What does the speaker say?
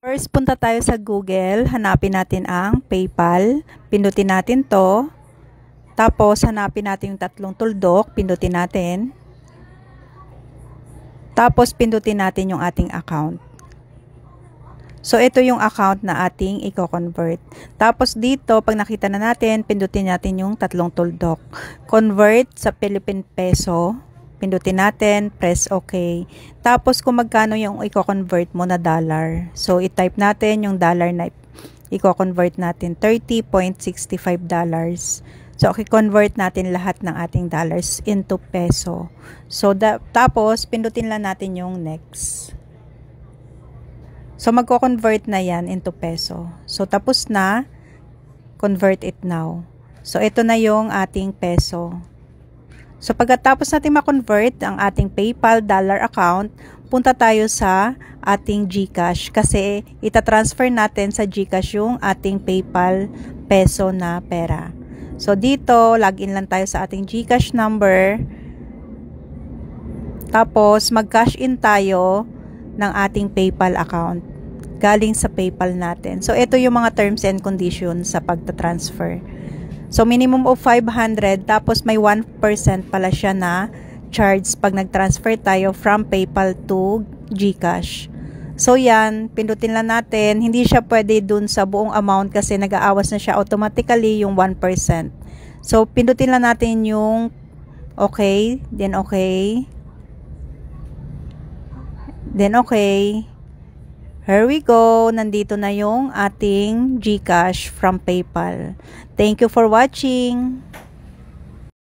First, punta tayo sa Google, hanapin natin ang PayPal, pindutin natin to, tapos hanapin natin yung tatlong tuldok, pindutin natin, tapos pindutin natin yung ating account. So, ito yung account na ating i-convert. Tapos dito, pag nakita na natin, pindutin natin yung tatlong tuldok. Convert sa Philippine Peso. Pindutin natin, press OK. Tapos kung magkano yung i-convert mo na dollar. So, i-type natin yung dollar na i-convert natin, $30.65. So, i-convert natin lahat ng ating dollars into peso. So, tapos, pindutin lang natin yung next. So, magko-convert na yan into peso. So, tapos na, convert it now. So, ito na yung ating peso. So, pagkatapos natin ma-convert ang ating PayPal dollar account, punta tayo sa ating GCash kasi ita-transfer natin sa GCash yung ating PayPal peso na pera. So, dito, login lang tayo sa ating GCash number. Tapos, mag-cash in tayo ng ating PayPal account galing sa PayPal natin. So, ito yung mga terms and conditions sa pagta-transfer. So, minimum of 500, tapos may 1% pala siya na charge pag nag-transfer tayo from PayPal to GCash. So, yan, pindutin lang natin. Hindi siya pwede dun sa buong amount kasi nag-aawas na siya automatically yung 1%. So, pindutin lang natin yung okay, then okay, then okay. Here we go. Nandito na yung ating GCash from PayPal. Thank you for watching.